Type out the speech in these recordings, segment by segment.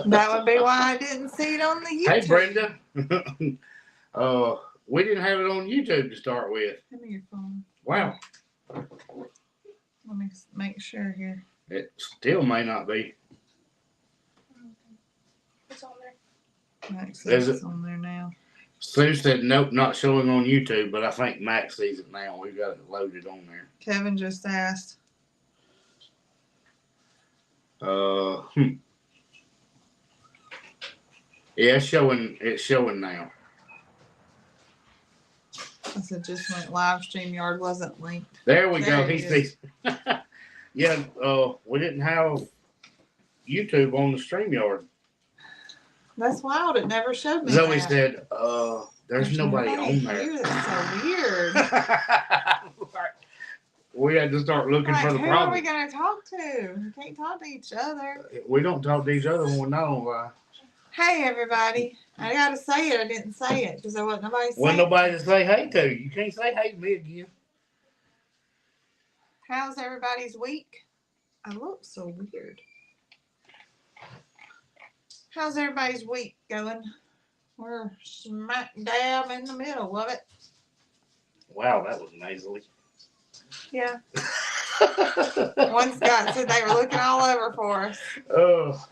That would be why I didn't see it on the YouTube. Hey, Brenda. We didn't have it on YouTube to start with. Give me your phone. Wow. Let me make sure here. It still may not be. It's on there. Max Is it's it? on there now. Sue said, nope, not showing on YouTube, but I think Max sees it now. We've got it loaded on there. Kevin just asked. Yeah, it's showing now. I said just went live. StreamYard wasn't linked. There we go. There He sees. Yeah, we didn't have YouTube on the StreamYard. That's wild. It never showed me Zoe that. said, there's nobody on there. Here. That's so weird. We had to start looking for the who problem. are we going to talk to? We can't talk to each other. We don't talk to each other when we're not on live. Hey, everybody. I got to say it. I didn't say it because there wasn't nobody saying Wasn't nobody to say hey to. You can't say hey to me again. How's everybody's week? I look so weird. How's everybody's week going? We're smack dab in the middle of it. Wow, that was nasally. Yeah. One Scott said they were looking all over for us. Oh.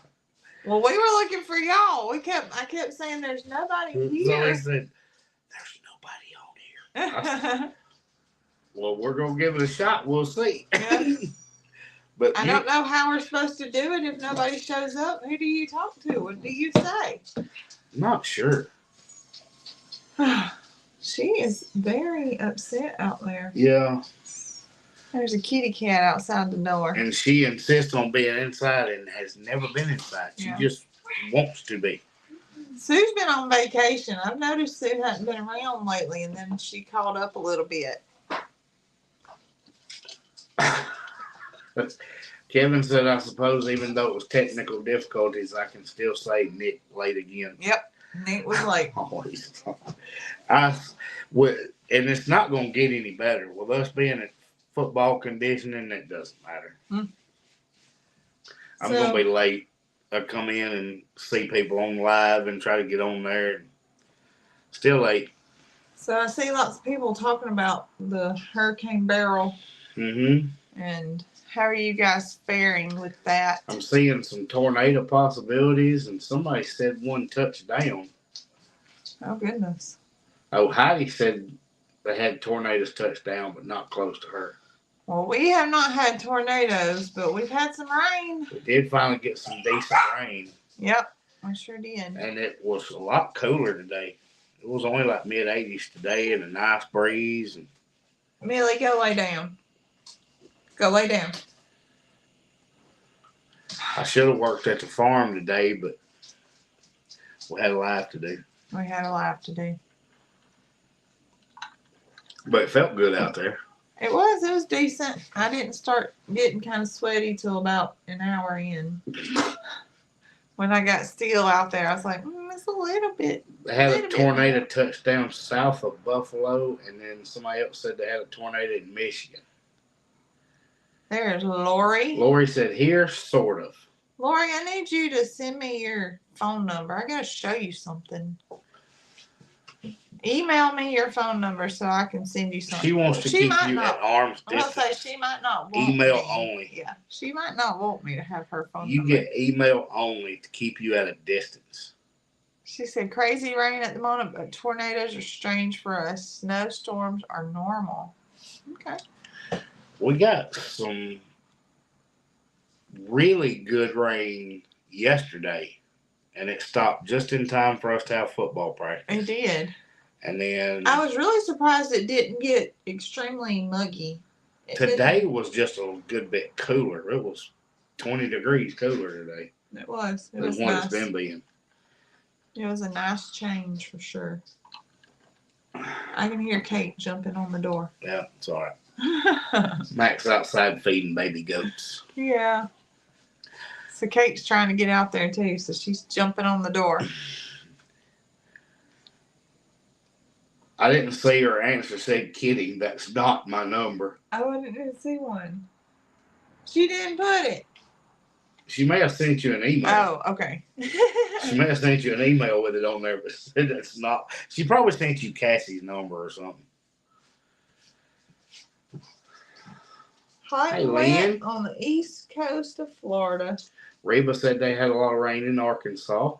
Well, we were looking for y'all. I kept saying there's nobody here. Zoe said, there's nobody on here. Well, we're going to give it a shot. We'll see. Yeah. But I don't know how we're supposed to do it if nobody shows up. Who do you talk to? What do you say? Not sure. She is very upset out there. Yeah. There's a kitty cat outside the door. And she insists on being inside and has never been inside. She just wants to be. Sue's been on vacation. I've noticed Sue hasn't been around lately, and then she caught up a little bit. Kevin said, I suppose even though it was technical difficulties, I can still say Nick late again. Yep. Nick was late. Always. And it's not going to get any better. With us being at football conditioning, it doesn't matter. I'm going to be late. I come in and see people on live and try to get on there. Still late. So I see lots of people talking about the hurricane barrel. Mm-hmm. And how are you guys faring with that? I'm seeing some tornado possibilities, and somebody said one touchdown. Oh, goodness. Oh, Heidi said they had tornadoes touch down, but not close to her. Well, we have not had tornadoes, but we've had some rain. We did finally get some decent rain. Yep, I sure did. And it was a lot cooler today. It was only like mid-80s today and a nice breeze. And Millie, go lay down. Go lay down. I should have worked at the farm today, but we had a live to do. We had a live to do. But it felt good out there. It was decent. I didn't start getting kind of sweaty till about an hour in. When I got still out there, I was like, it's a little bit. They had a tornado touchdown south of Buffalo, and then somebody else said they had a tornado in Michigan. There's Lori. Lori said, here, sort of. Lori, I need you to send me your phone number. I got to show you something. Email me your phone number so I can send you something. She wants to keep you at arm's distance. I'm going to say she might not want email me. only. Yeah, she might not want me to have her phone you number. You get email only to keep you at a distance. She said, crazy rain at the moment, but tornadoes are strange for us. Snowstorms are normal. Okay. We got some really good rain yesterday, and it stopped just in time for us to have football practice. It did. And then I was really surprised it didn't get extremely muggy. Today was just a good bit cooler. It was 20 degrees cooler today. It was. It was was what nice. It's been being. It was a nice change for sure. I can hear Kate jumping on the door. Yeah, it's all right. Mac's outside feeding baby goats. Yeah. So Kate's trying to get out there too, so she's jumping on the door. I didn't see her answer. Said, kidding. That's not my number. Oh, I didn't see one. She didn't put it. She may have sent you an email. Oh, okay. She may have sent you an email with it on there, but that's not. She probably sent you Cassie's number or something. Hot Hey, and wet Lynn. on the east coast of Florida. Reba said they had a lot of rain in Arkansas.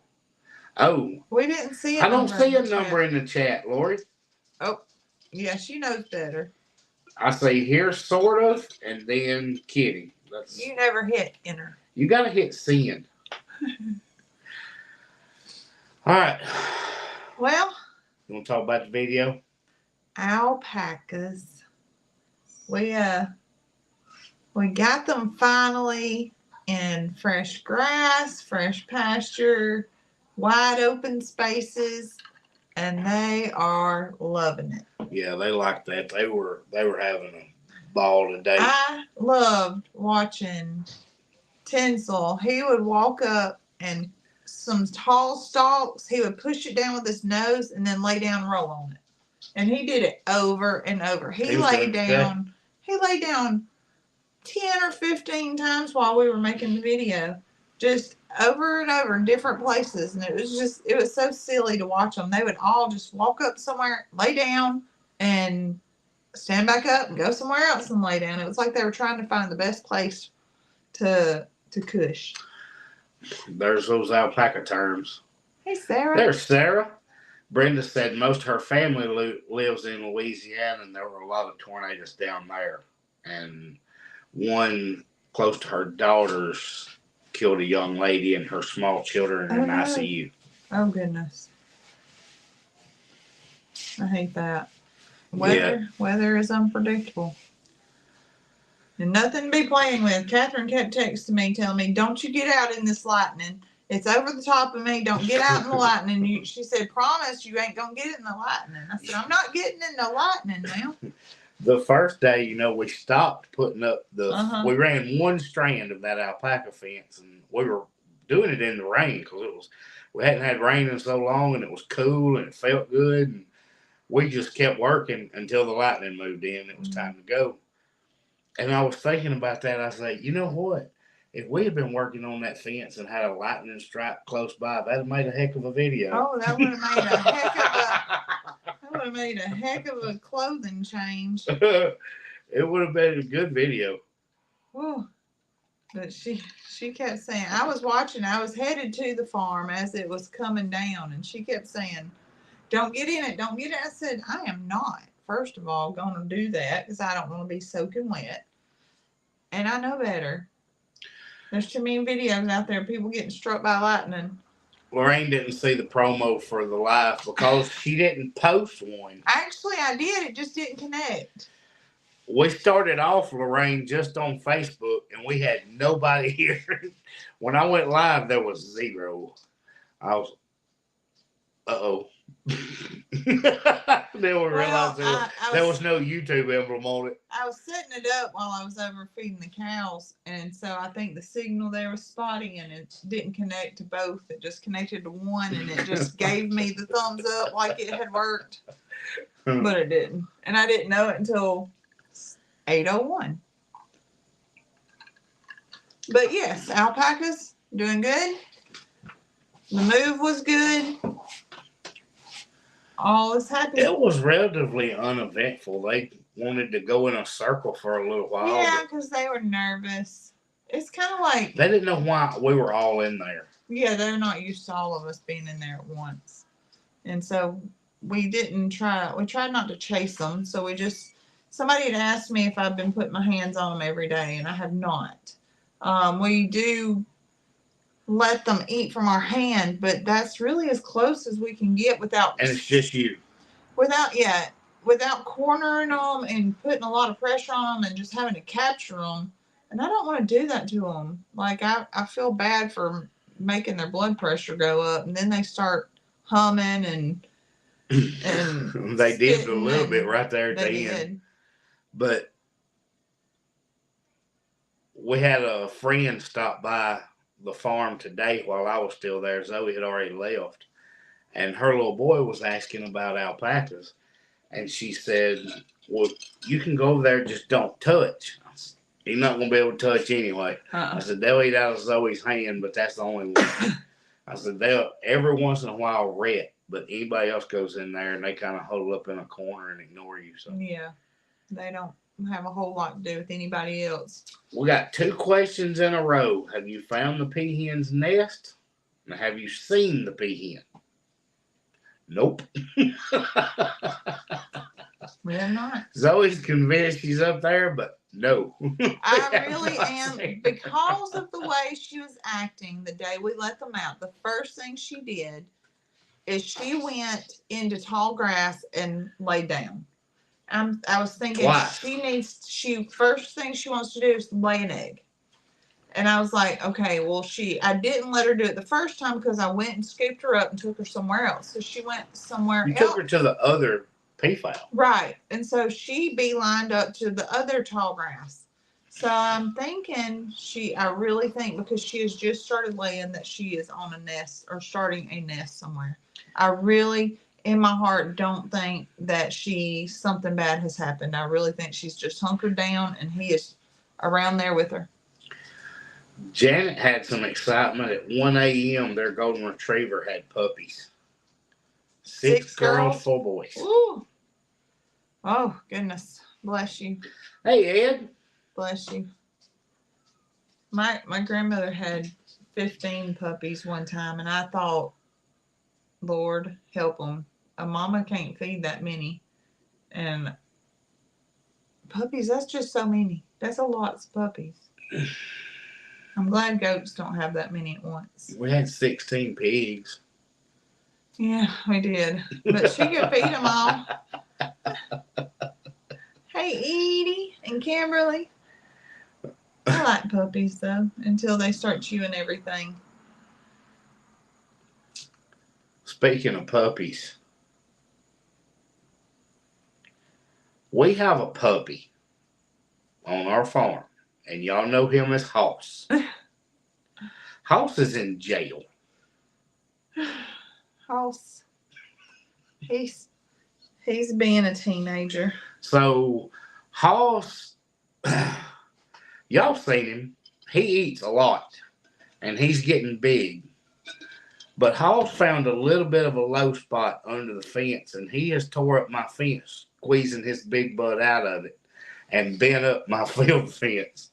Oh, We didn't see I don't see a number in the chat, Lori. Oh, yeah, she knows better. I say here, sort of, and then Kitty. You never hit enter. You got to hit send. All right. Well, You want to talk about the video? Alpacas. We got them finally in fresh grass, fresh pasture, wide open spaces, and they are loving it. Yeah, they like that. They were having a ball today. I loved watching Tinsel. He would walk up and some tall stalks, he would push it down with his nose and then lay down and roll on it. And he did it over and over. He laid down 10 or 15 times while we were making the video. Just over and over in different places. And it was so silly to watch them. They would all just walk up somewhere, lay down, and stand back up and go somewhere else and lay down. It was like they were trying to find the best place to cush. There's those alpaca terms. Hey, Sarah. There's Sarah. Brenda said most of her family lives in Louisiana, and there were a lot of tornadoes down there. And one close to her daughters killed a young lady and her small children in ICU. Oh, goodness. I hate that. Weather is unpredictable. And nothing to be playing with. Catherine kept texting me, telling me, don't you get out in this lightning. It's over the top of me. Don't get out in the lightning. She said, promise you ain't going to get in the lightning. I said, I'm not getting in the lightning now. The first day, we stopped putting up we ran one strand of that alpaca fence, and we were doing it in the rain because we hadn't had rain in so long, and it was cool and it felt good. And we just kept working until the lightning moved in. It was time to go. And I was thinking about that. I said, you know what? If we had been working on that fence and had a lightning strike close by, that'd have made a heck of a video. Oh, that would have made a heck of a clothing change. It would have been a good video. Whew. But she kept saying, I was headed to the farm as it was coming down, and she kept saying, don't get in it, don't get it. I said, I am not, first of all, going to do that because I don't want to be soaking wet. And I know better. There's too many videos out there of people getting struck by lightning. Lorraine didn't see the promo for the live because she didn't post one. Actually, I did. It just didn't connect. We started off, Lorraine, just on Facebook, and we had nobody here. When I went live, there was 0. I was, uh-oh. Then we realized there was no YouTube emblem on it. I was setting it up while I was over feeding the cows, and so I think the signal there was spotty, and it didn't connect to both. It just connected to one, and it just gave me the thumbs up like it had worked, but it didn't. And I didn't know it until 8:01. But yes, alpacas doing good. The move was good. All is happy. It was relatively uneventful. They wanted to go in a circle for a little while. Yeah, because they were nervous. It's kind of like they didn't know why we were all in there. Yeah, they're not used to all of us being in there at once. And so we tried not to chase them. So somebody had asked me if I've been putting my hands on them every day, and I have not. We do let them eat from our hand, but that's really as close as we can get without. And it's just you. Without cornering them and putting a lot of pressure on them and just having to capture them. And I don't want to do that to them. Like, I feel bad for making their blood pressure go up, and then they start humming and they did a little bit right there at the end. But we had a friend stop by the farm today while I was still there. Zoe had already left, and her little boy was asking about alpacas, and she said, well, you can go over there, just don't touch. He's not going to be able to touch anyway. I said, they'll eat out of Zoe's hand, but that's the only one. I said, they'll every once in a while Rhett, but anybody else goes in there and they kind of huddle up in a corner and ignore you. So yeah, they don't have a whole lot to do with anybody else. We got 2 questions in a row. Have you found the peahen's nest? And have you seen the peahen? Nope. We have not. Zoe's convinced she's up there, but no. I really am, because of the way she was acting the day we let them out. The first thing she did is she went into tall grass and laid down. I was thinking Twice. first thing she wants to do is lay an egg. And I was like, okay, well, I didn't let her do it the first time because I went and scooped her up and took her somewhere else. So she went somewhere else. You took her to the other peafowl. Right. And so she beelined up to the other tall grass. So I'm thinking I really think because she has just started laying that she is on a nest or starting a nest somewhere. I really, in my heart, don't think that something bad has happened. I really think she's just hunkered down and he is around there with her. Janet had some excitement at 1 a.m. Their golden retriever had puppies. 6 girls, 4 boys. Ooh. Oh, goodness. Bless you. Hey, Ed. Bless you. My grandmother had 15 puppies one time, and I thought, Lord, help them. A mama can't feed that many. And puppies, that's just so many. That's a lot of puppies. I'm glad goats don't have that many at once. We had 16 pigs. Yeah, we did. But she could feed them all. Hey, Edie and Kimberly. I like puppies, though, until they start chewing everything. Speaking of puppies, we have a puppy on our farm, and y'all know him as Hoss. Hoss is in jail. Hoss. He's being a teenager. So, Hoss, y'all seen him. He eats a lot, and he's getting big. But Hoss found a little bit of a low spot under the fence, and he has tore up my fence, squeezing his big butt out of it, and bent up my field fence.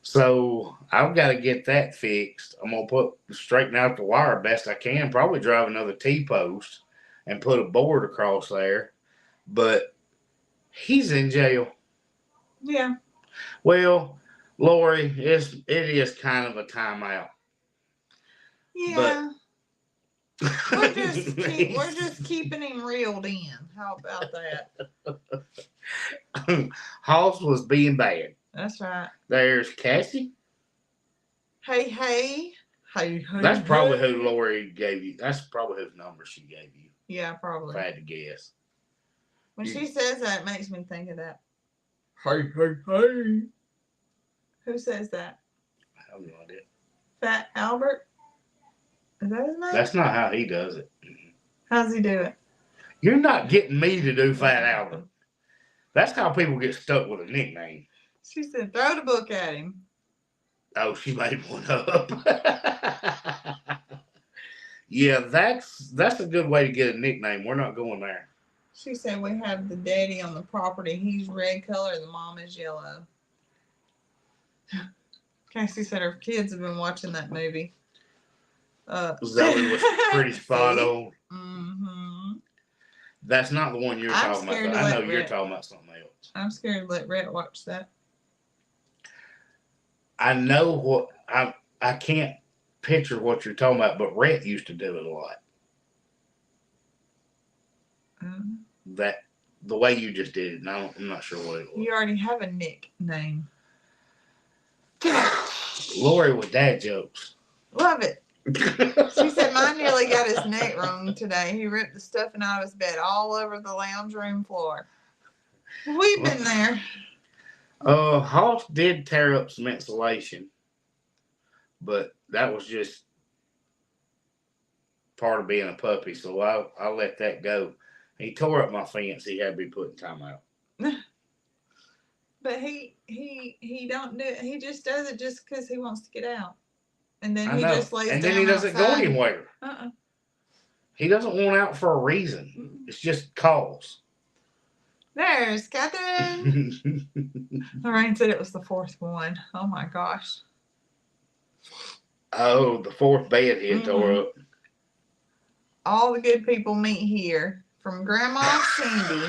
So I've got to get that fixed. I'm going to straighten out the wire best I can, probably drive another T-post and put a board across there. But he's in jail. Yeah. Well, Lori, it is kind of a timeout. Yeah. We're just keeping him reeled in. How about that? Hoss was being bad. That's right. There's Cassie. Hey. That's probably who Lori gave you. That's probably whose number she gave you. Yeah, probably. If I had to guess. When she says that, it makes me think of that. Hey. Who says that? I have no idea. Fat Albert? Is that his name? That's not how he does it. How's he do it? You're not getting me to do Fat Albert. That's how people get stuck with a nickname. She said, throw the book at him. Oh, she made one up. Yeah, that's a good way to get a nickname. We're not going there. She said we have the daddy on the property. He's red color. The mom is yellow. Cassie said her kids have been watching that movie. Zoe was pretty spot on. Mm-hmm. That's not the one you're talking about. I know you're talking about something else. I'm scared to let Rhett watch that. I know what I can't picture what you're talking about, but Rhett used to do it a lot. Mm-hmm. That the way you just did it, and I'm not sure what it was. You already have a nickname. Lori with dad jokes. Love it. She said mine nearly got his neck wrung today. He ripped the stuffing out of his bed all over the lounge room floor. We've been there. Hoss did tear up some insulation, but that was just part of being a puppy, so I let that go. He tore up my fence. He had to be put in timeout. But he don't do it. He just does it just because he wants to get out. And then I he know. just lays And down then he doesn't go outside. anywhere. He doesn't want out for a reason. It's just cause. There's Catherine. Lorraine said it was the fourth one. Oh my gosh. Oh, the fourth bed he had tore up. All the good people meet here. From Grandma Cindy.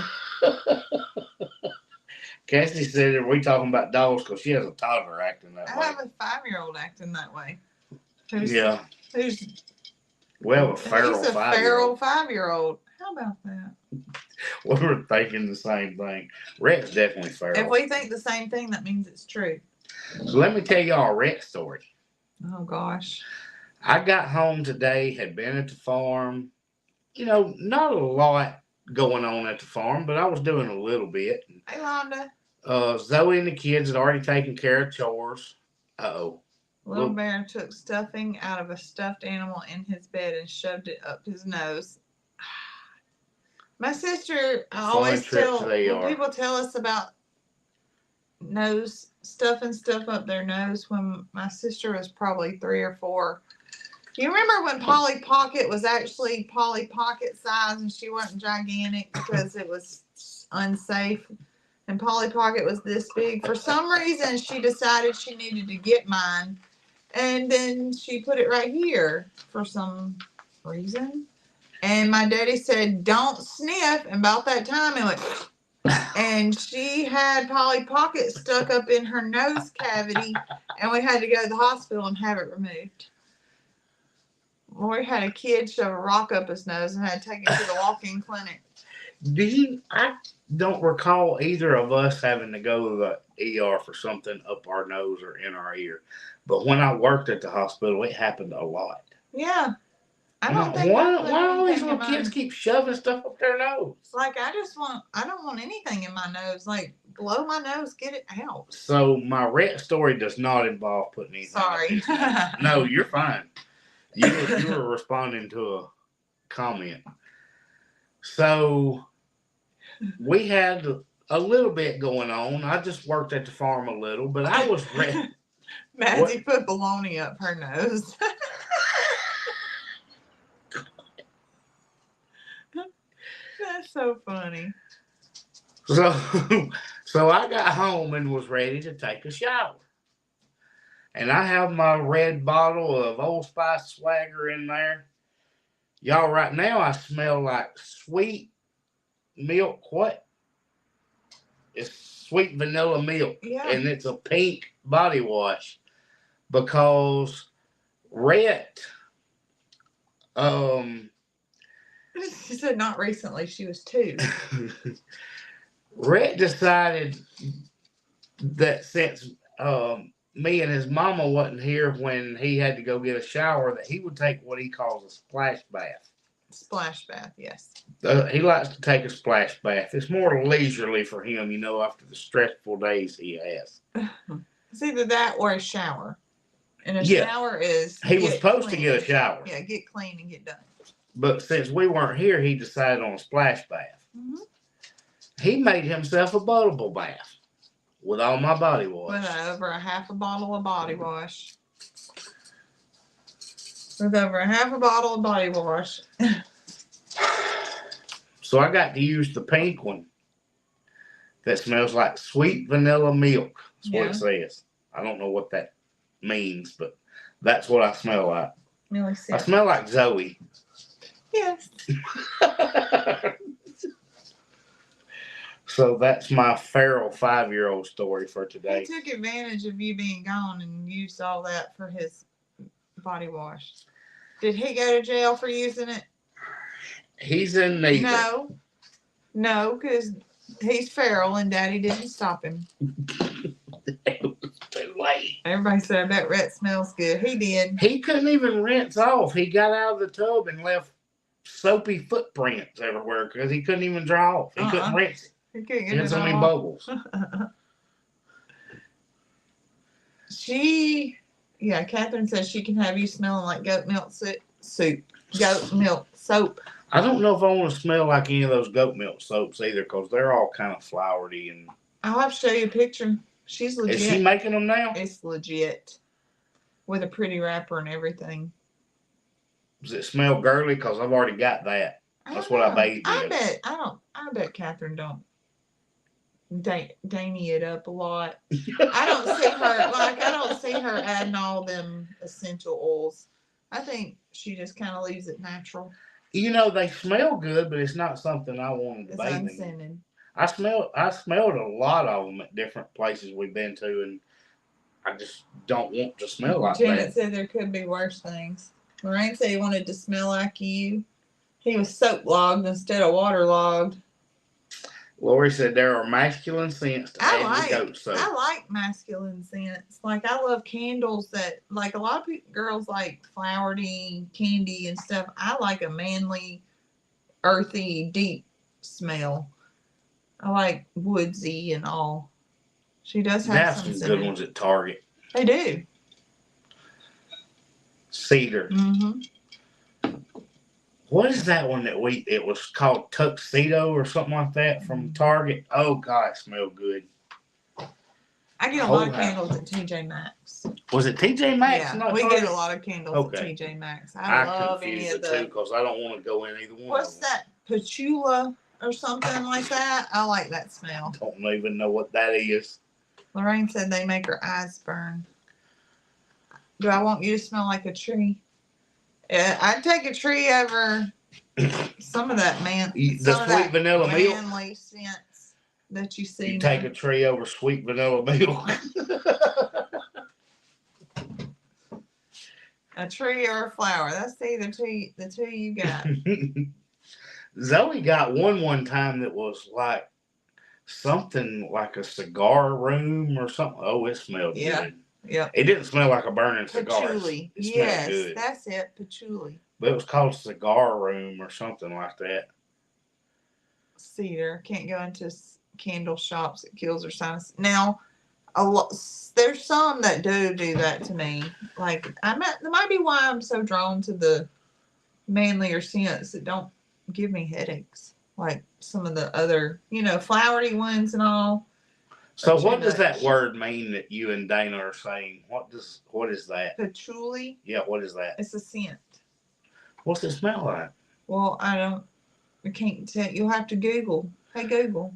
Cassie said, are we talking about dogs? Because she has a toddler acting that way. I have a 5-year-old acting that way. Who's a feral 5-year-old. Feral 5-year-old. How about that? We were thinking the same thing. Rhett's definitely feral. If we think the same thing, that means it's true. So let me tell y'all a Rhett story. Oh, gosh. I got home today, had been at the farm. You know, not a lot going on at the farm, but I was doing a little bit. Hey, Londa. Zoe and the kids had already taken care of chores. Uh-oh. Little Bear took stuffing out of a stuffed animal in his bed and shoved it up his nose. My sister, I always tell, when people tell us about stuffing stuff up their nose, when my sister was probably 3 or 4. You remember when Polly Pocket was actually Polly Pocket size and she wasn't gigantic because it was unsafe? And Polly Pocket was this big. For some reason, she decided she needed to get mine. And then she put it right here for some reason. And my daddy said, don't sniff. And about that time, it went... And she had Polly Pocket stuck up in her nose cavity. And we had to go to the hospital and have it removed. We had a kid shove a rock up his nose and had to take him to the walk-in clinic. I don't recall either of us having to go to the ER for something up our nose or in our ear. But when I worked at the hospital, it happened a lot. Yeah. I don't think why all these little kids keep shoving stuff up their nose? Like, I don't want anything in my nose. Like, blow my nose, get it out. So my Rhett story does not involve putting anything up his nose. No, you're fine. You were responding to a comment. So we had a little bit going on. I just worked at the farm a little, but I was ready. Maddie put bologna up her nose. That's so funny. So I got home and was ready to take a shower. And I have my red bottle of Old Spice Swagger in there. Y'all, right now I smell like sweet milk. What? It's sweet vanilla milk. Yeah. And it's a pink body wash. Because Rhett, she said not recently. She was 2. Rhett decided that since me and his mama wasn't here when he had to go get a shower, that he would take what he calls a splash bath. Splash bath, yes. He likes to take a splash bath. It's more leisurely for him, after the stressful days he has. It's either that or a shower. And a shower is... He was supposed to get a shower. Yeah, get clean and get done. But since we weren't here, he decided on a splash bath. Mm-hmm. He made himself a buttable bath with all my body wash. With over a half a bottle of body wash. With over a half a bottle of body wash. So I got to use the pink one that smells like sweet vanilla milk. That's what it says. I don't know what that means, but that's what I smell like. I smell like Zoe. Yes. So that's my feral 5-year-old story for today. He took advantage of you being gone and used all that for his body wash. Did he go to jail for using it? He's in neither. No, because he's feral and Daddy didn't stop him. It was too late. Everybody said, I bet Rhett smells good. He did. He couldn't even rinse off. He got out of the tub and left soapy footprints everywhere because he couldn't even dry off. He couldn't rinse it. He couldn't get it had so many bubbles. Catherine says she can have you smelling like goat milk soup. Goat milk soap. I don't know if I want to smell like any of those goat milk soaps either because they're all kind of flowery and I'll have to show you a picture. She's legit. Is she making them now? It's legit. With a pretty wrapper and everything. Does it smell girly? Because I've already got that. That's what I bathed in. I bet Catherine don't dainty it up a lot. I don't see her adding all them essential oils. I think she just kind of leaves it natural. You know, they smell good, but it's not something I wanted to bathe in. I smelled a lot of them at different places we've been to, and I just don't want to smell like Janet that. said there could be worse things. Lorraine said he wanted to smell like you. He was soap logged instead of water logged. Lori said there are masculine scents to add to goat soap. I like masculine scents. Like, I love candles that, like, a lot of girls like flowery candy and stuff. I like a manly, earthy, deep smell. I like woodsy and all. She does have some good ones at Target. They do. Cedar. Mm-hmm. What is that one that it was called Tuxedo or something like that from Target? Oh, God, it smelled good. I get a lot of candles at TJ Maxx. Was it TJ Maxx? Yeah, we get a lot of candles at TJ Maxx. I love any of the two because I don't want to go in either one. What's that? Patchouli or something like that? I like that smell. Don't even know what that is. Lorraine said they make her eyes burn. Do I want you to smell like a tree? Yeah, I'd take a tree over some of that sweet vanilla milk. Manly scents that you see. You take a tree over sweet vanilla milk. A tree or a flower. That's the two you got. Zoe got one time that was like something like a cigar room or something. Oh, it smelled good. Yeah. It didn't smell like a burning cigar. Patchouli. Yes, that's it. Patchouli. But it was called cigar room or something like that. Cedar. Can't go into candle shops. It kills her sinus. Now, there's some that do that to me. Like, that might be why I'm so drawn to the manlier scents that don't give me headaches. Like some of the other, flowery ones and all. So what does that word mean that you and Dana are saying? What is that? Patchouli? Yeah, what is that? It's a scent. What's it smell like? Well, I can't tell. You'll have to Google. Hey, Google.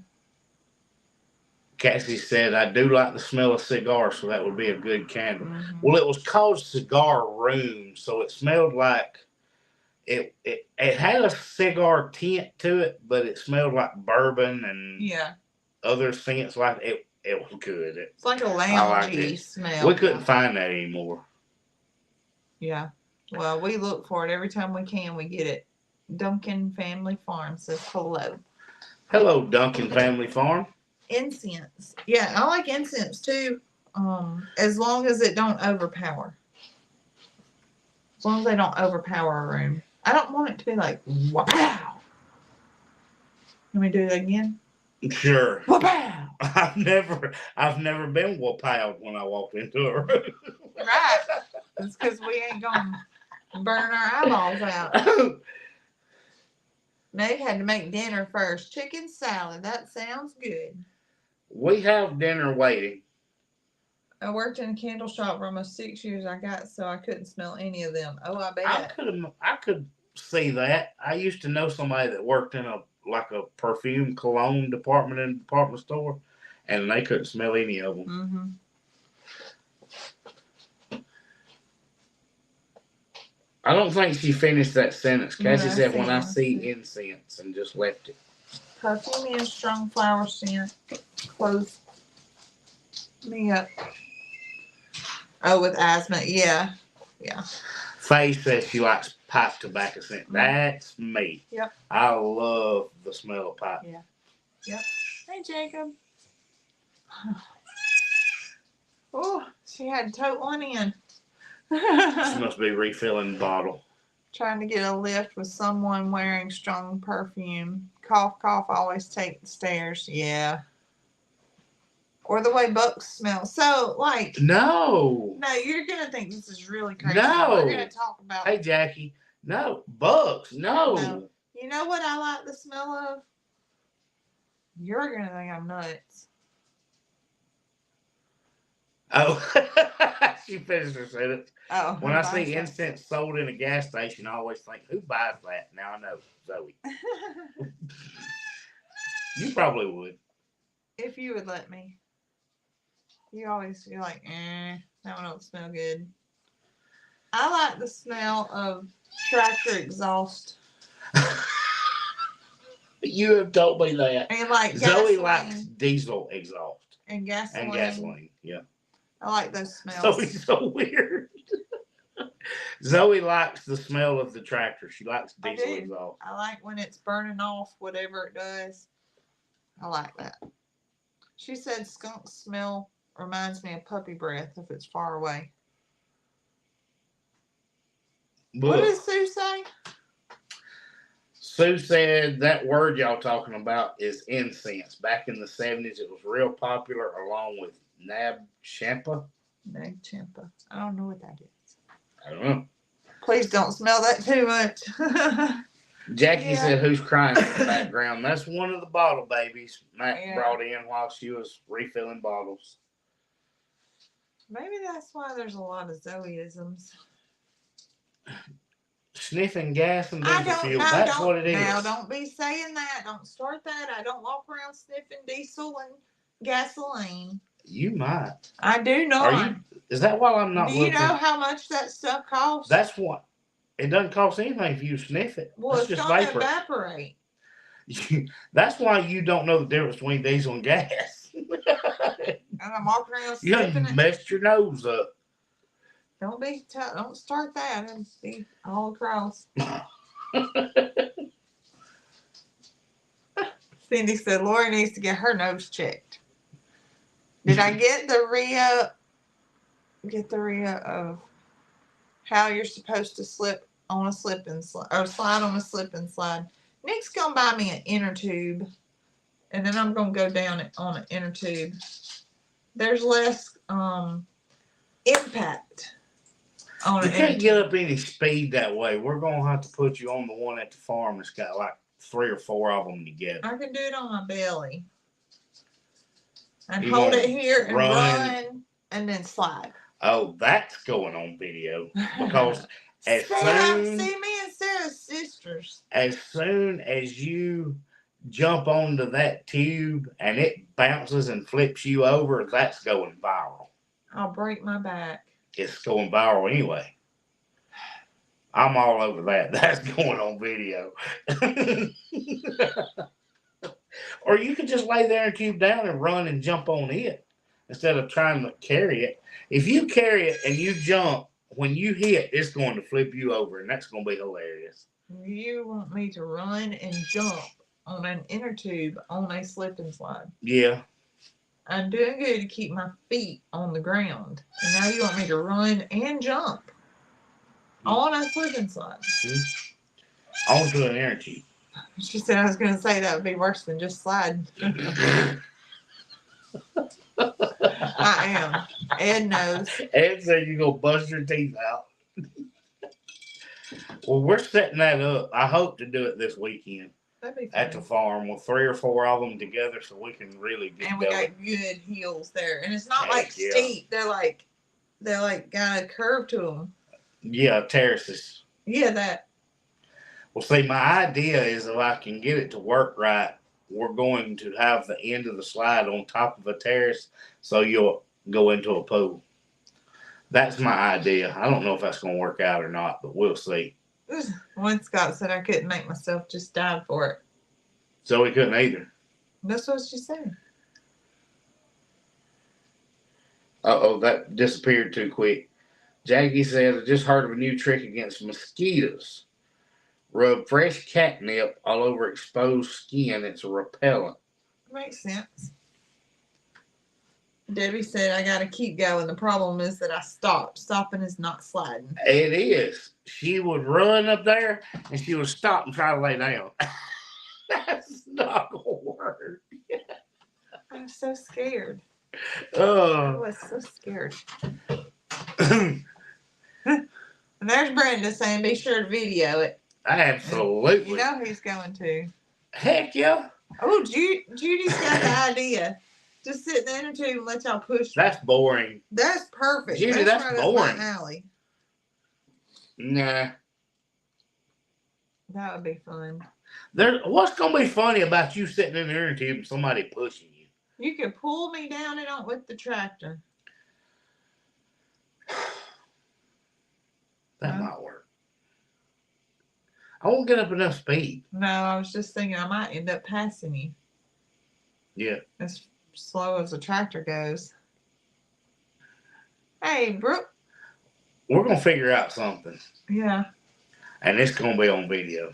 Cassie said, I do like the smell of cigars, so that would be a good candle. Mm-hmm. Well, it was called Cigar Room, so it smelled like it had a cigar tint to it, but it smelled like bourbon and other scents like it. It was good. It's like a loungy smell. We couldn't find that anymore. Yeah. Well, we look for it every time we can. We get it. Duncan Family Farm says hello. Hello, Duncan Family Farm. Incense. Yeah, I like incense too. As long as it don't overpower. As long as they don't overpower a room. I don't want it to be like wow. Let me do it again. Sure. Wow. I've never been whooped when I walk into a room. Right. It's because we ain't gonna burn our eyeballs out. Meg had to make dinner first. Chicken salad. That sounds good. We have dinner waiting. I worked in a candle shop for almost 6 years. So I couldn't smell any of them. Oh, I bet. I could see that. I used to know somebody that worked in a perfume cologne department in a department store, and they couldn't smell any of them. Mm-hmm. I don't think she finished that sentence. Cassie said, when I see incense, and just left it. Perfume and strong flower scent. Close me up. Oh, with asthma. Yeah. Faye says she likes pipe tobacco scent. That's me. Yep. I love the smell of pipe. Yeah. Yep. Hey, Jacob. Oh, she had to tote one in. She must be refilling the bottle. Trying to get a lift with someone wearing strong perfume. Cough, cough, always take the stairs. Yeah. Or the way Bucks smell. So, like... No, you're going to think this is really crazy. No. We're going to talk about... Hey, Jackie. No. Bucks. No. You know what I like the smell of? You're going to think I'm nuts. Oh, she finished her sentence. Oh, when I see incense sold in a gas station, I always think, who buys that? Now I know, Zoe. You probably would. If you would let me. You're like, that one don't smell good. I like the smell of tractor exhaust. You have told me that. And like Zoe gasoline. likes diesel exhaust. And gasoline. And gasoline, yeah. I like those smells. Zoe's so weird. Zoe likes the smell of the tractor. She likes diesel exhaust. I like when it's burning off whatever it does. I like that. She said skunk smell reminds me of puppy breath if it's far away. But what did Sue say? Sue said that word y'all talking about is incense. Back in the 70s, it was real popular along with nab champa. Nab champa. I don't know what that is. I don't know. Please don't smell that too much. Jackie said, who's crying in the background? That's one of the bottle babies Matt brought in while she was refilling bottles. Maybe that's why there's a lot of Zoeisms. Sniffing gas and diesel fuel. That's what it is. Now, don't be saying that. Don't start that. I don't walk around sniffing diesel and gasoline. You might. I do not. Is that why I'm not looking? Do you know how much that stuff costs? That's what. It doesn't cost anything if you sniff it. Well, it's just going to evaporate. That's why you don't know the difference between diesel and gas. And I'm walking around sniffing it. You messed your nose up. Don't start that and be all across. Cindy said Lori needs to get her nose checked. Did I get the RIA of how you're supposed to slip on a slip and slide or slide on a slip and slide? Nick's gonna buy me an inner tube, and then I'm gonna go down it on an inner tube. There's less impact. You can't get up any speed that way. We're going to have to put you on the one at the farm that's got like 3 or 4 of them together. I can do it on my belly. And hold it here and run and then slide. Oh, that's going on video. Because as soon... See me and Sarah's sisters. As soon as you jump onto that tube and it bounces and flips you over, that's going viral. I'll break my back. It's going viral anyway. I'm all over that. That's going on video. Or you could just lay there and cube down and run and jump on it instead of trying to carry it. If you carry it and you jump, when you hit, it's going to flip you over, and that's going to be hilarious. You want me to run and jump on an inner tube on a slip and slide? Yeah. I'm doing good to keep my feet on the ground. And now you want me to run and jump on a slip and slide. Onto an inner tube. She said I was going to say that would be worse than just sliding. I am. Ed knows. Ed said you're going to bust your teeth out. Well, we're setting that up. I hope to do it this weekend. At the farm with 3 or 4 of them together, so we can really get and we going. Got good hills there, and it's not like steep. They're like got a curve to them. Yeah, terraces. Yeah, that. Well, see, my idea is if I can get it to work right, we're going to have the end of the slide on top of a terrace, so you'll go into a pool. That's my idea. I don't know if that's going to work out or not, but we'll see. One Scott said I couldn't make myself, just dive for it. So we couldn't either. That's what she said. Uh-oh, that disappeared too quick. Jackie said, I just heard of a new trick against mosquitoes. Rub fresh catnip all over exposed skin. It's a repellent. Makes sense. Debbie said, I got to keep going. The problem is that I stopped. Stopping is not sliding. It is. She would run up there and she would stop and try to lay down. That's not going to work. I'm so scared. I was so scared. And there's Brenda saying, be sure to video it. Absolutely. You know he's going to. Heck yeah. Oh, Judy's got the idea. Just sit in the inner tube and let y'all push. That's boring. That's perfect. Judy, that's right boring. Up my alley. Nah. That would be fun. What's gonna be funny about you sitting in the inner tube and somebody pushing you? You could pull me down and on with the tractor. That might work. I won't get up enough speed. No, I was just thinking I might end up passing you. Yeah. As slow as the tractor goes. Hey, Brooke. We're gonna figure out something. Yeah. And it's gonna be on video.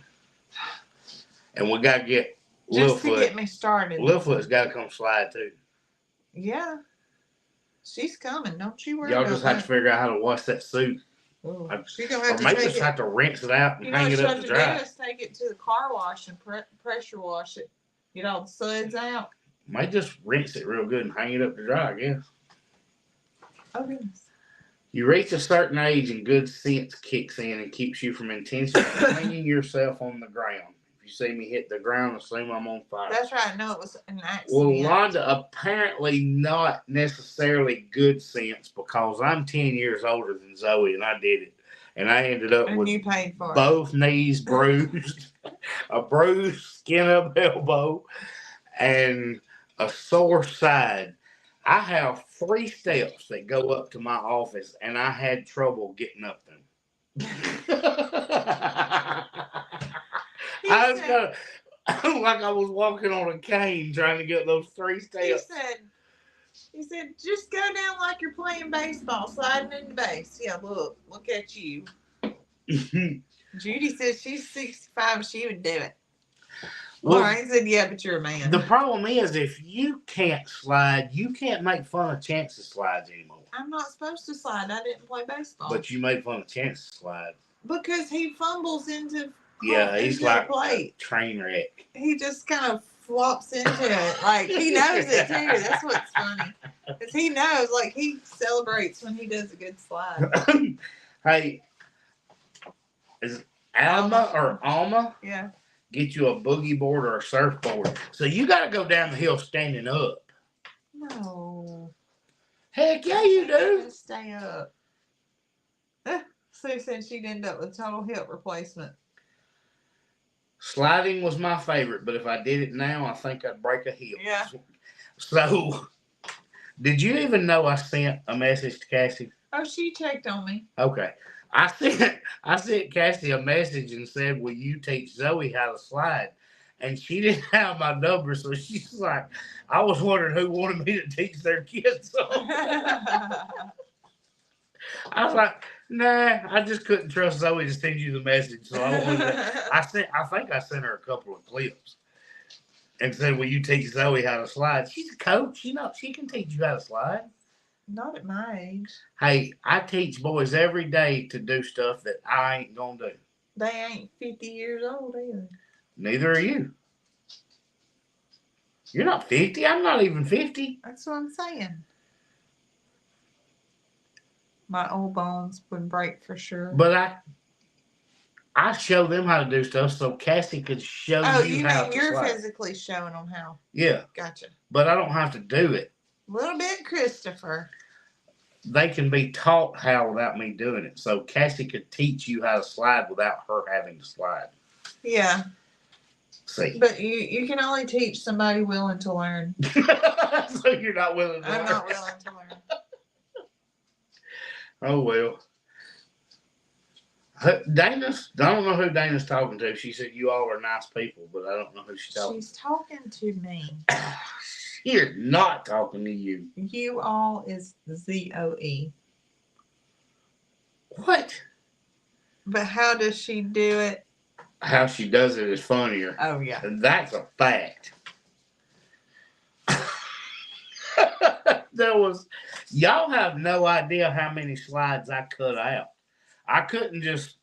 And we gotta get Just to get me started. Littlefoot's gotta come slide too. Yeah. She's coming. Don't you worry Y'all about just have to figure out how to wash that suit. She gonna have or to maybe take just have to rinse it out and hang it up to dry. Do is take it to the car wash and pressure wash it. Get all the suds out. Might just rinse it real good and hang it up to dry, I guess. Oh, goodness. You reach a certain age and good sense kicks in and keeps you from intentionally hanging yourself on the ground. If you see me hit the ground, assume I'm on fire. That's right. No, it was an accident. Well, Londa, apparently not necessarily good sense because I'm 10 years older than Zoe and I did it. And I ended up with you paid for both knees bruised, a bruised skin up elbow, and a sore side. I have 3 steps that go up to my office, and I had trouble getting up them. I was kind of like I was walking on a cane trying to get those 3 steps. He said, just go down like you're playing baseball, sliding in the base. Yeah, look at you. Judy says she's 65, she would do it. Well, I said, yeah, but you're a man. The problem is, if you can't slide, you can't make fun of Chance's slides anymore. I'm not supposed to slide. I didn't play baseball. But you made fun of Chance's slide. Because he fumbles into he's like a train wreck. He just kind of flops into it. Like, he knows it, too. That's what's funny. Because he knows, like, he celebrates when he does a good slide. Hey, is Alma or Alma? Yeah. Get you a boogie board or a surfboard. So you got to go down the hill standing up. No. Heck yeah, you do. Stay up. Sue said she'd end up with total hip replacement. Sliding was my favorite, but if I did it now, I think I'd break a hip. Yeah. So, did you even know I sent a message to Cassie? Oh, she checked on me. Okay. I sent Cassie a message and said, will you teach Zoe how to slide? And she didn't have my number, so she's like, I was wondering who wanted me to teach their kids. I was like, nah, I just couldn't trust Zoe to send you the message. So I think I sent her a couple of clips and said, will you teach Zoe how to slide? She's a coach. She can teach you how to slide. Not at my age. Hey, I teach boys every day to do stuff that I ain't gonna do. They ain't 50 years old either. Neither are you. You're not 50. I'm not even 50. That's what I'm saying. My old bones would break for sure. But I show them how to do stuff so Cassie could show you how to slide. Oh, you mean you're physically showing them how? Yeah. Gotcha. But I don't have to do it. A little bit, Christopher. They can be taught how without me doing it. So Cassie could teach you how to slide without her having to slide. Yeah. See. But you can only teach somebody willing to learn. So you're not willing to learn? I'm not willing to learn. Oh, well. Dana's, I don't know who Dana's talking to. She said you all are nice people, but I don't know who she's talking to. She's talking to me. She's not talking to you. You all is ZOE. What? But how does she do it? How she does it is funnier. Oh, yeah. And that's a fact. Y'all have no idea how many slides I cut out. I couldn't just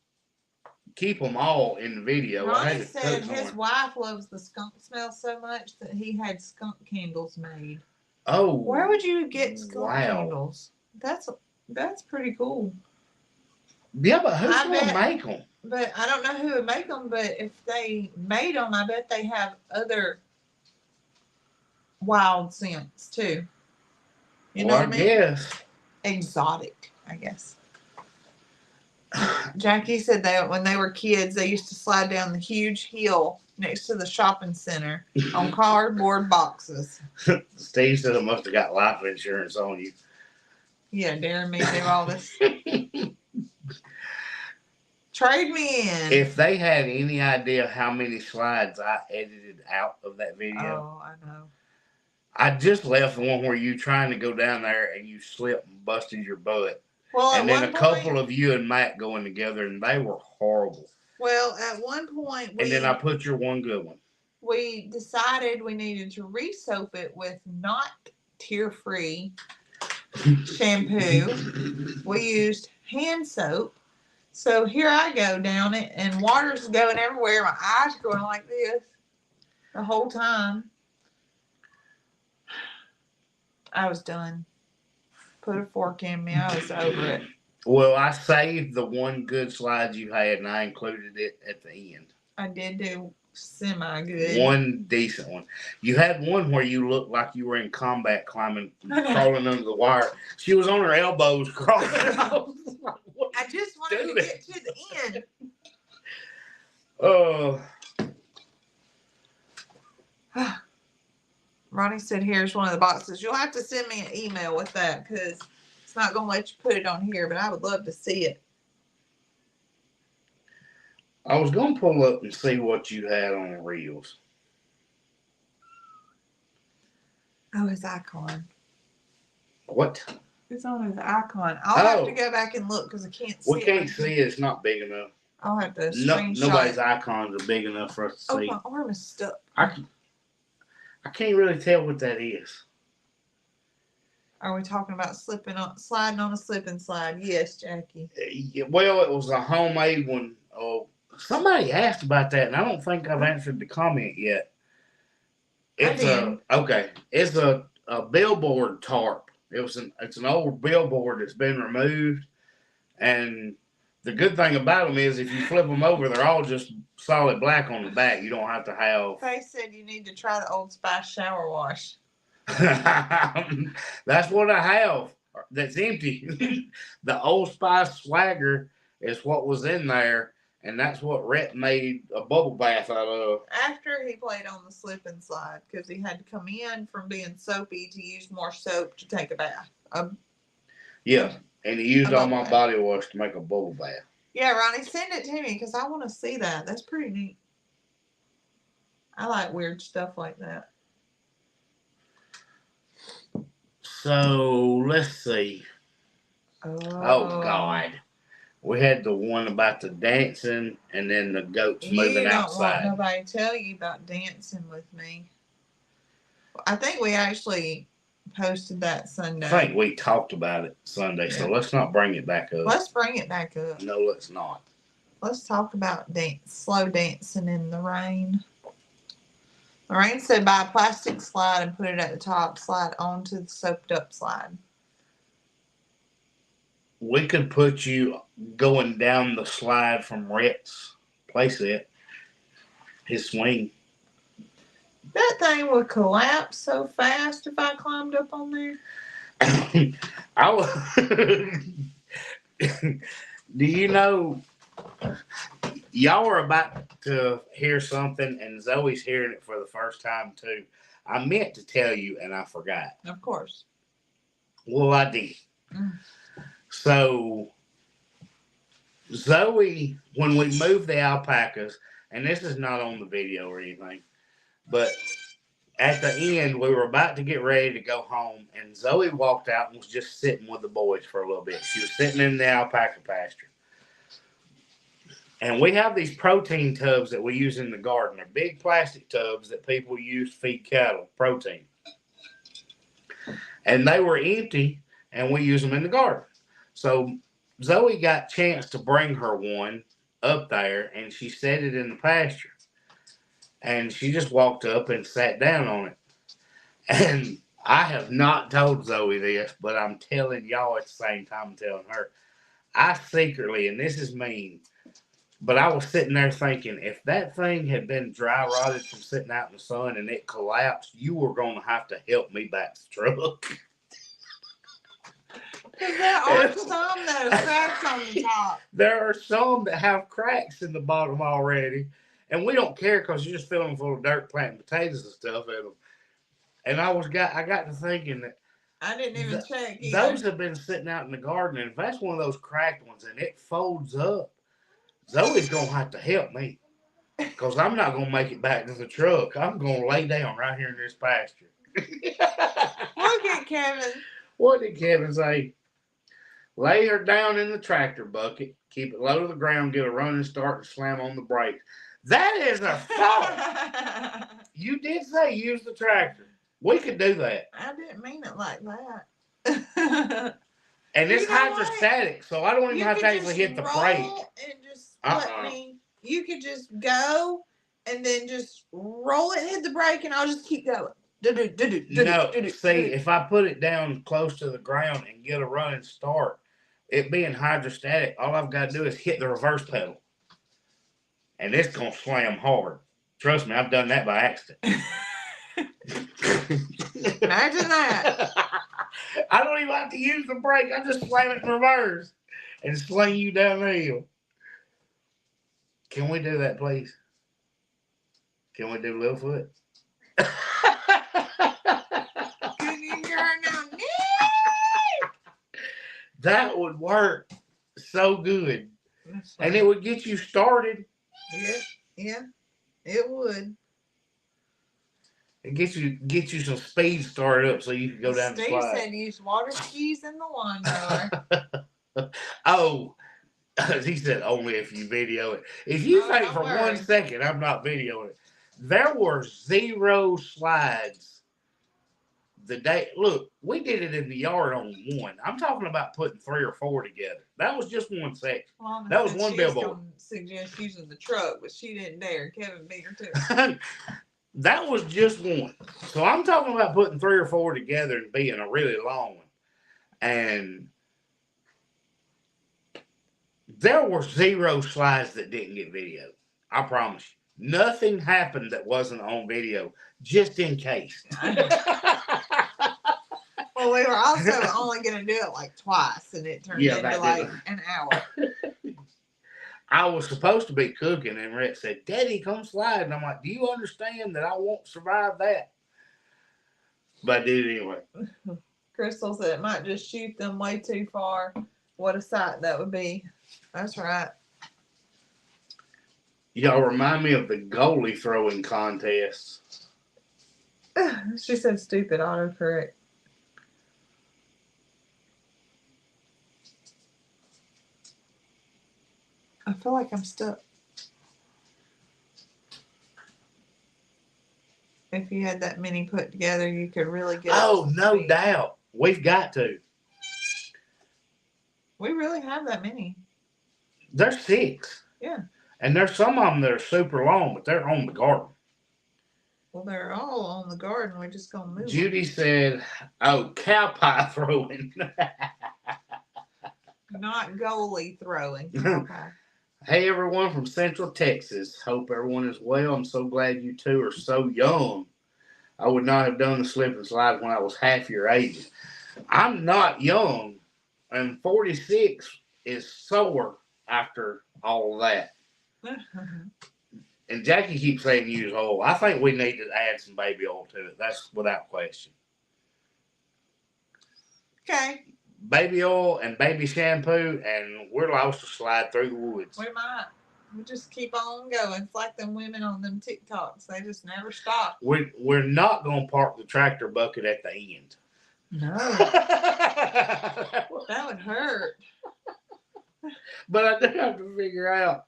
keep them all in the video. Ronnie said his wife loves the skunk smell so much that he had skunk candles made. Oh. Where would you get skunk candles? That's pretty cool. Yeah, but who's going to make them? But I don't know who would make them, but if they made them, I bet they have other wild scents too. You know well, what I mean? guess. Exotic, I guess. Jackie said that when they were kids, they used to slide down the huge hill next to the shopping center on cardboard boxes. Steve said I must have got life insurance on you. Yeah, daring me to do all this. Trade me in. If they had any idea how many slides I edited out of that video. Oh, I know. I just left the one where you trying to go down there and you slipped and busted your butt. Well, and then a couple of you and Matt going together, and they were horrible. Well, at one point, and then I put your one good one. We decided we needed to re-soap it with not tear-free shampoo. We used hand soap. So here I go down it, and water's going everywhere. My eyes are going like this the whole time. I was done. Put a fork in me. I was over it. Well, I saved the one good slide you had, and I included it at the end. I did do semi-good. One decent one. You had one where you looked like you were in combat crawling under the wire. She was on her elbows crawling. I just wanted to get to the end. Ronnie said, here's one of the boxes. You'll have to send me an email with that because it's not going to let you put it on here, but I would love to see it. I was going to pull up and see what you had on the reels. Oh, his icon. What? It's on his icon. I'll have to go back and look because I can't see it. We can't see it. It's not big enough. I'll have to screenshot. Nobody's icons are big enough for us to see. Oh, my arm is stuck. I can't really tell what that is. Are we talking about sliding on a slip and slide? Yes, Jackie. Well, it was a homemade one. Oh, somebody asked about that, and I don't think I've answered the comment yet. It's a billboard tarp. It's an old billboard that's been removed, and the good thing about them is if you flip them over, they're all just solid black on the back. You don't have to have. They said you need to try the Old Spice shower wash. That's what I have. That's empty. The Old Spice Swagger is what was in there, and that's what Rhett made a bubble bath out of. After he played on the slip and slide, because he had to come in from being soapy to use more soap to take a bath. Yeah, and he used all my body wash to make a bubble bath. Yeah, Ronnie, send it to me because I want to see that. That's pretty neat. I like weird stuff like that. So, let's see. Oh God. We had the one about the dancing and then the goats moving outside. You don't want nobody to tell you about dancing with me. I think we actually posted that Sunday. I think we talked about it Sunday, so let's not bring it back up. Let's bring it back up. No, let's not. Let's talk about slow dancing in the rain. Lorraine said buy a plastic slide and put it at the top, slide onto the soaped up slide. We could put you going down the slide from Rhett's playset, his swing. That thing would collapse so fast if I climbed up on there. Do you know, y'all are about to hear something, and Zoe's hearing it for the first time too. I meant to tell you, and I forgot. Of course. Well, I did. So, Zoe, when we moved the alpacas, and this is not on the video or anything, but at the end, we were about to get ready to go home, and Zoe walked out and was just sitting with the boys for a little bit. She was sitting in the alpaca pasture. And we have these protein tubs that we use in the garden. They're big plastic tubs that people use to feed cattle protein. And they were empty, and we use them in the garden. So Zoe got a chance to bring her one up there, and she set it in the pasture. And she just walked up and sat down on it. And I have not told Zoe this, but I'm telling y'all at the same time I'm telling her. I secretly, and this is mean, But I was sitting there thinking, if that thing had been dry rotted from sitting out in the sun and it collapsed, you were going to have to help me back to the truck. Because there are some that have cracks on the top. There are some that have cracks in the bottom already. And we don't care because you're just filling them full of dirt, planting potatoes and stuff in them. And I got to thinking that I didn't even check either. Those have been sitting out in the garden, and if that's one of those cracked ones and it folds up, Zoe's going to have to help me. Because I'm not going to make it back to the truck. I'm going to lay down right here in this pasture. Look at Kevin. What did Kevin say? Lay her down in the tractor bucket, keep it low to the ground, get a running start, and slam on the brakes. That is a thought. You did say use the tractor. We could do that. I didn't mean it like that. And it's hydrostatic, so I don't even have to actually hit the brake. And just let me. You could just go and then just roll it, hit the brake, and I'll just keep going. No, see, if I put it down close to the ground and get a running start, it being hydrostatic, all I've got to do is hit the reverse pedal. And it's going to slam hard. Trust me, I've done that by accident. Imagine that. I don't even have to use the brake. I just slam it in reverse and sling you down the hill. Can we do that, please? Can we do Littlefoot? Can you hear her now? That would work so good. And it would get you started. Yeah, it would. It gets you some speed started up so you can go down the slide. Steve said use water skis in the lawnmower. Oh, he said only if you video it. If you think for 1 second I'm not videoing it, there were 0 slides the day. Look, we did it in the yard on one. I'm talking about putting 3 or 4 together. That was just one section. Well, that was one billboard. She suggest using the truck, but she didn't dare. Kevin beat her to it. That was just one. So I'm talking about putting 3 or 4 together and being a really long one. And there were 0 slides that didn't get videoed. I promise you. Nothing happened that wasn't on video, just in case. Well, we were also only going to do it like twice, and it turned into like an hour. I was supposed to be cooking, and Rhett said, Daddy, come slide. And I'm like, do you understand that I won't survive that? But I did it anyway. Crystal said it might just shoot them way too far. What a sight that would be. That's right. Y'all remind me of the goalie throwing contests. She said stupid autocorrect. I feel like I'm stuck. If you had that many put together, you could really get. Oh, no doubt. We've got to. We really have that many. There's 6. Yeah. And there's some of them that are super long, but they're on the garden. Well, they're all on the garden. We're just going to move Judy said, oh, cow pie throwing. Not goalie throwing. Cow pie. Hey, everyone from Central Texas. Hope everyone is well. I'm so glad you two are so young. I would not have done the slip and slide when I was half your age. I'm not young, and 46 is sore after all of that. And Jackie keeps saying use oil. I think we need to add some baby oil to it. That's without question. Okay. Baby oil and baby shampoo, and we're lost to slide through the woods. We might. We just keep on going. It's like them women on them TikToks. They just never stop. We're not going to park the tractor bucket at the end. No. That would hurt. But I do have to figure out.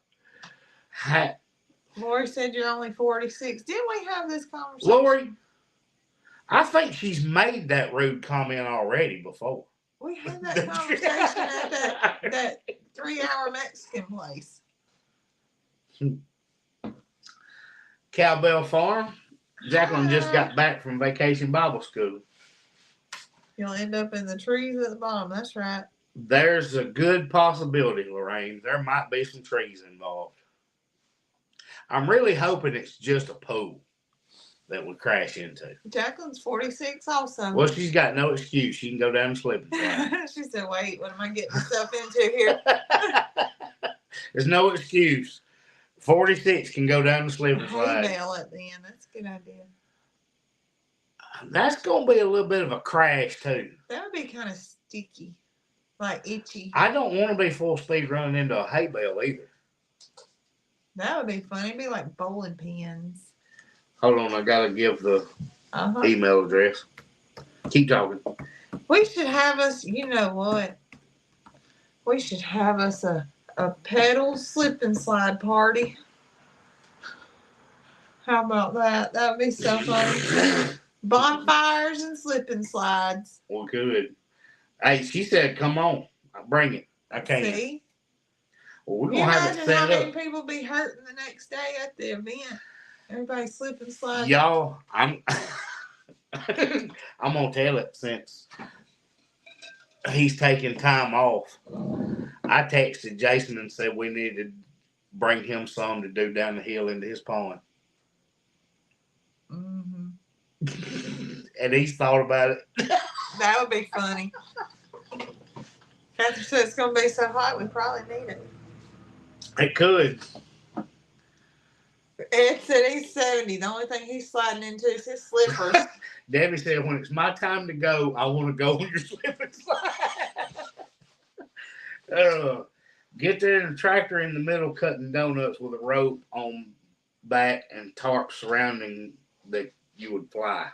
Lori said you're only 46. Didn't we have this conversation? Lori, I think she's made that rude comment already before. We had that conversation at that 3-hour Mexican place. Cowbell Farm. Jacqueline just got back from vacation Bible school. You'll end up in the trees at the bottom. That's right. There's a good possibility, Lorraine. There might be some trees involved. I'm really hoping it's just a pool that we crash into. Jacqueline's 46 also. Well, she's got no excuse. She can go down and slip and slide. She said, wait, what am I getting myself into here? There's no excuse. 46 can go down and slip and slide. Hay bale at the end. That's a good idea. That's going to be a little bit of a crash, too. That would be kind of sticky. Like itchy. I don't want to be full speed running into a hay bale either. That would be fun. It'd be like bowling pins. Hold on, I got to give the email address. Keep talking. We should have us, you know what? We should have us a pedal slip and slide party. How about that? That would be so fun. Bonfires and slip and slides. Well, good. Hey, she said, come on. I'll bring it. I can't. See? Well, we're going to have it set up. How many people be hurting the next day at the event? Everybody slip and slide. Y'all, I'm going to tell it since he's taking time off. I texted Jason and said we needed to bring him some to do down the hill into his pond. Mm-hmm. And he's thought about it. That would be funny. Catherine said it's going to be so hot, we probably need it. It could. Ed said he's 70. The only thing he's sliding into is his slippers. Debbie said, when it's my time to go, I want to go on your slip and slide. Get there in the tractor in the middle cutting donuts with a rope on back and tarp surrounding that you would fly.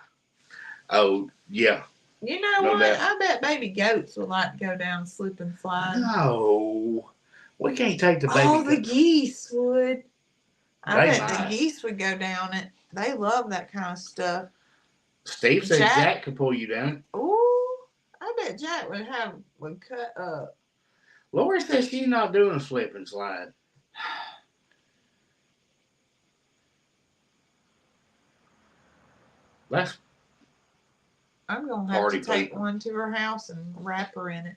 Oh, yeah. You know no what? Doubt. I bet baby goats would like to go down slip and slide. No. We can't take the baby goats. Oh, the geese would. I bet the geese would go down it. They love that kind of stuff. Steve said Jack could pull you down. Ooh, I bet Jack would cut up. Lori says she's not doing a slip and slide. I'm going to have to take one to her house and wrap her in it.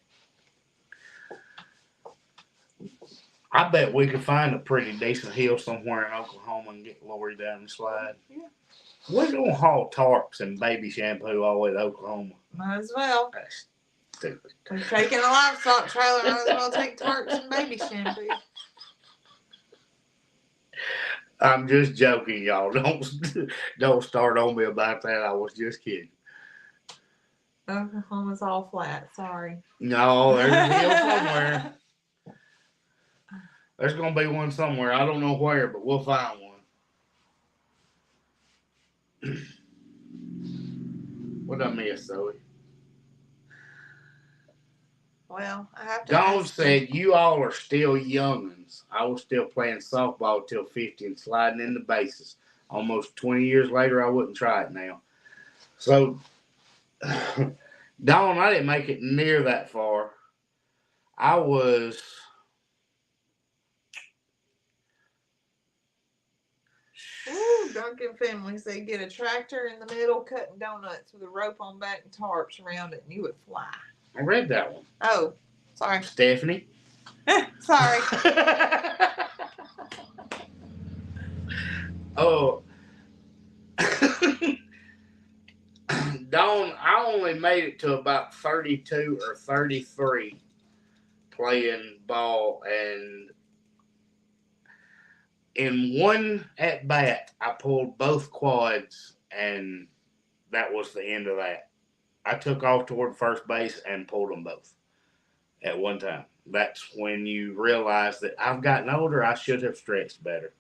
I bet we could find a pretty decent hill somewhere in Oklahoma and get Lori down the slide. Yeah. We're going to haul tarps and baby shampoo all the way to Oklahoma. Might as well. That's stupid. We're taking a livestock trailer. Might as well take tarps and baby shampoo. I'm just joking, y'all. Don't start on me about that. I was just kidding. Oklahoma's all flat. Sorry. No, there's a hill somewhere. There's going to be one somewhere. I don't know where, but we'll find one. What did I miss, Zoe? Well, I have to. Dawn said, you all are still young'uns. I was still playing softball till 50 and sliding in the bases. Almost 20 years later, I wouldn't try it now. So, Dawn, I didn't make it near that far. I was... Ooh, Duncan family said get a tractor in the middle, cutting donuts with a rope on back and tarps around it, and you would fly. I read that one. Oh, sorry. Stephanie? Sorry. Oh. Dawn, I only made it to about 32 or 33 playing ball, and in one at bat, I pulled both quads, and that was the end of that. I took off toward first base and pulled them both at one time. That's when you realize that I've gotten older. I should have stretched better.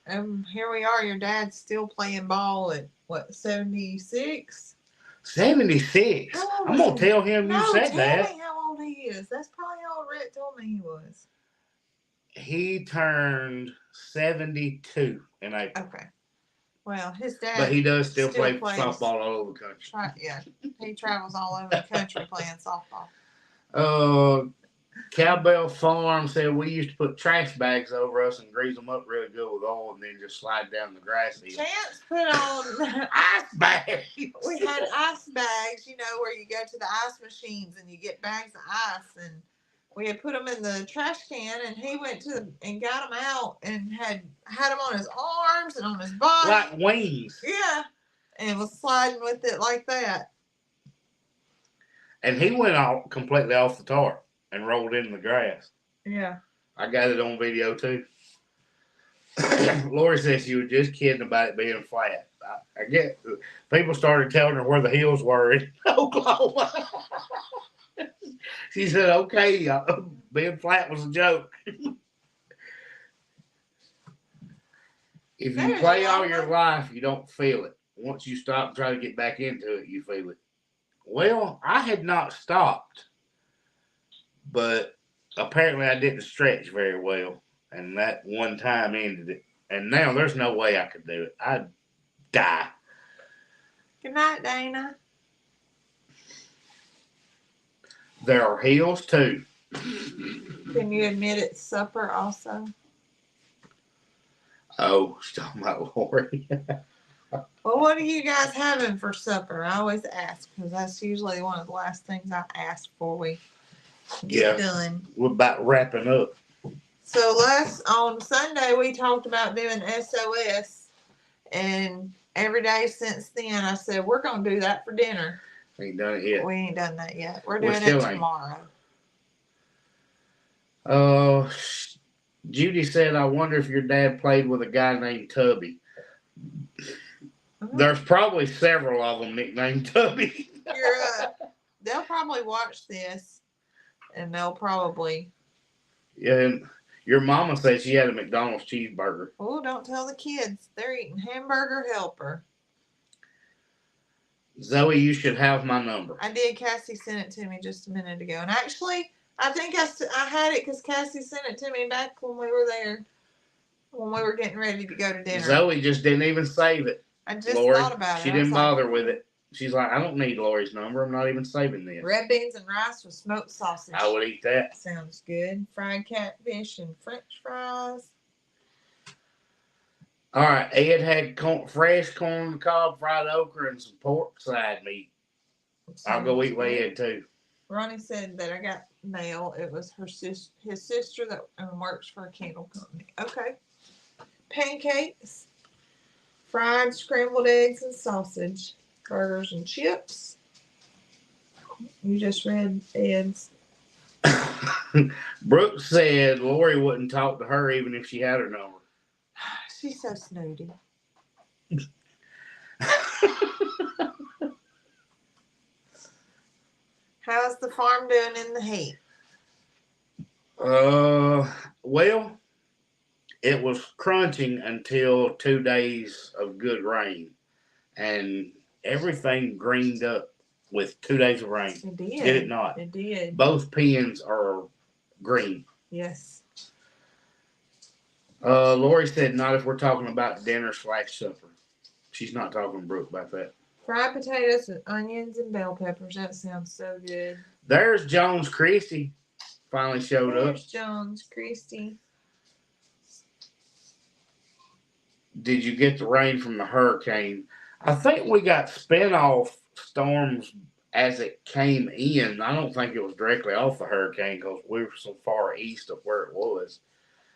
Here we are. Your dad's still playing ball at, what, 76? 76? I'm going to tell him you said that. Tell me how old he is. That's probably how Rhett told me he was. He turned 72 in April. Okay. Well, his dad. But he does still play softball all over the country. Yeah. He travels all over the country playing softball. Cowbell Farm said we used to put trash bags over us and grease them up really good with oil and then just slide down the grass hill. Chance put on ice bags. We had ice bags, where you go to the ice machines and you get bags of ice, and we had put them in the trash can, and he went and got them out and had them on his arms and on his body. Like wings. Yeah. And was sliding with it like that. And he went completely off the tarp and rolled in the grass. Yeah. I got it on video too. Lori says she was just kidding about it being flat. I get people started telling her where the hills were in Oklahoma. She said, "Okay, being flat was a joke." If you play all your life, you don't feel it. Once you stop and try to get back into it, you feel it. Well, I had not stopped, but apparently I didn't stretch very well, and that one time ended it. And now there's no way I could do it. I'd die. Good night, Dana. There are hills too. Can you admit it's supper also? Oh, she's talking about Lori. Well, what are you guys having for supper? I always ask because that's usually one of the last things I ask before we get done. We're about wrapping up. So on Sunday we talked about doing SOS, and every day since then I said we're gonna do that for dinner. Ain't done it yet. We ain't done that yet. We're doing it tomorrow. Judy said, "I wonder if your dad played with a guy named Tubby." There's probably several of them nicknamed Tubby. They'll probably watch this, and they'll probably. Yeah, and your mama said she had a McDonald's cheeseburger. Oh, don't tell the kids. They're eating hamburger helper. Zoe, you should have my number. I did. Cassie sent it to me just a minute ago, and actually, I think I had it because Cassie sent it to me back when we were there, when we were getting ready to go to dinner. Zoe just didn't even save it. I just thought about it. She didn't bother with it. She's like, I don't need Lori's number. I'm not even saving this. Red beans and rice with smoked sausage. I would eat that. Sounds good. Fried catfish and French fries. All right. Ed had fresh corn on the cob, fried okra, and some pork side meat. I'll go eat with Ed too. Ronnie said that I got mail. It was his sister that works for a candle company. Okay. Pancakes. Fried scrambled eggs and sausage. Burgers and chips. You just read Ed's. Brooke said Lori wouldn't talk to her even if she had her number. She's so snooty. How's the farm doing in the heat? Well, it was crunching until 2 days of good rain, and everything greened up with 2 days of rain. It did. Did it not? It did. Both pens are green. Yes. Lori said not if we're talking about dinner/supper. She's not talking to Brooke about that. Fried potatoes with onions and bell peppers. That sounds so good. There's Jones Christie. Finally showed up. There's Jones Christie. Did you get the rain from the hurricane? I think we got spin-off storms as it came in. I don't think it was directly off the hurricane because we were so far east of where it was.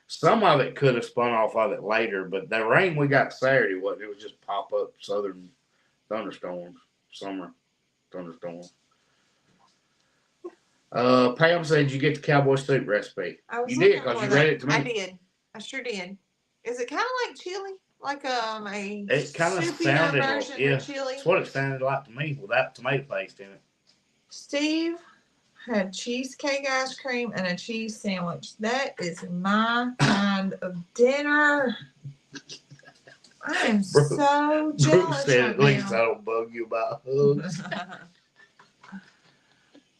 Some of it could have spun off of it later, but the rain we got Saturday, it was just pop-up southern thunderstorms, summer thunderstorms. Pam said you get the cowboy soup recipe. You did because you read it to me. I did. I sure did. Is it kind of like chili? Like a it kind of sounded like, yeah, chili? That's what it sounded like to me without tomato paste in it. Steve had cheesecake ice cream and a cheese sandwich. That is my kind of dinner. I am so jealous. Brooke said at least I don't bug you about hugs.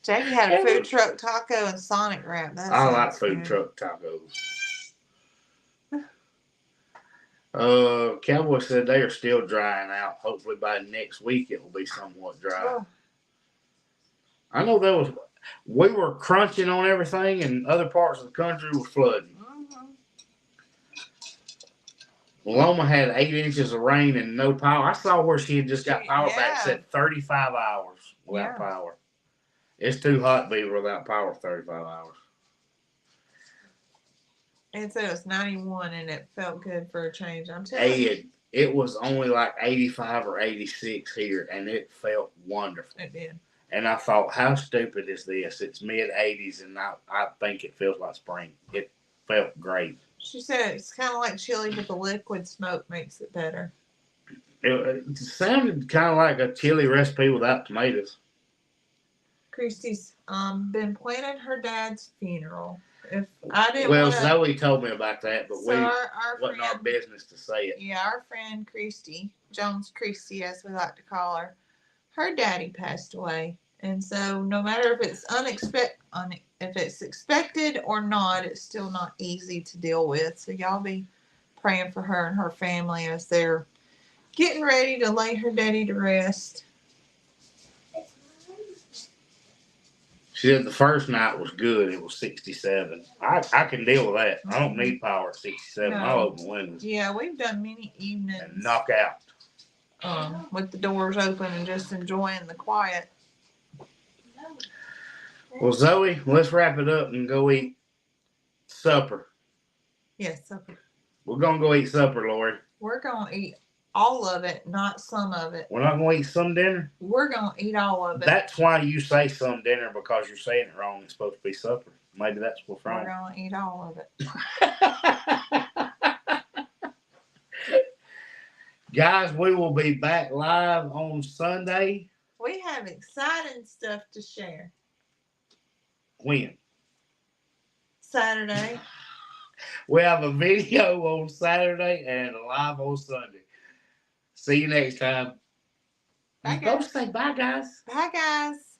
Jackie had a food truck taco and Sonic wrap. I like food truck tacos. Cowboy said they are still drying out. Hopefully by next week it will be somewhat dry. Oh. I know we were crunching on everything and other parts of the country were flooding. Mm-hmm. Loma had 8 inches of rain and no power. I saw where she had just got power back. It said 35 hours without power. It's too hot to be without power for 35 hours. It said it was 91 and it felt good for a change. I'm telling you. Ed, it was only like 85 or 86 here, and it felt wonderful. It did. And I thought, how stupid is this? It's mid 80s, and I think it feels like spring. It felt great. She said it's kind of like chili, but the liquid smoke makes it better. It sounded kind of like a chili recipe without tomatoes. Christy's been planning her dad's funeral. If I didn't Well, wanna, Zoe told me about that, but so we our wasn't our friend, business to say it. yeah, our friend Christy, Jones Christy, as we like to call her, her daddy passed away. And so no matter if it's if it's expected or not, it's still not easy to deal with. So y'all be praying for her and her family as they're getting ready to lay her daddy to rest. She said the first night was good. It was 67. I can deal with that. I don't need power at 67. No. I'll open the windows. Yeah, we've done many evenings and knock out. with the doors open and just enjoying the quiet. Well, Zoe, let's wrap it up and go eat supper. Yes, supper. We're going to go eat supper, Lori. We're going to eat all of it, not some of it. We're not going to eat some dinner? We're going to eat all of it. That's why you say some dinner, because you're saying it wrong. It's supposed to be supper. Maybe that's what's wrong. We're going to eat all of it. Guys, we will be back live on Sunday. We have exciting stuff to share. When? Saturday. We have a video on Saturday and a live on Sunday. See you next time. You're supposed to say bye, guys. Bye, guys.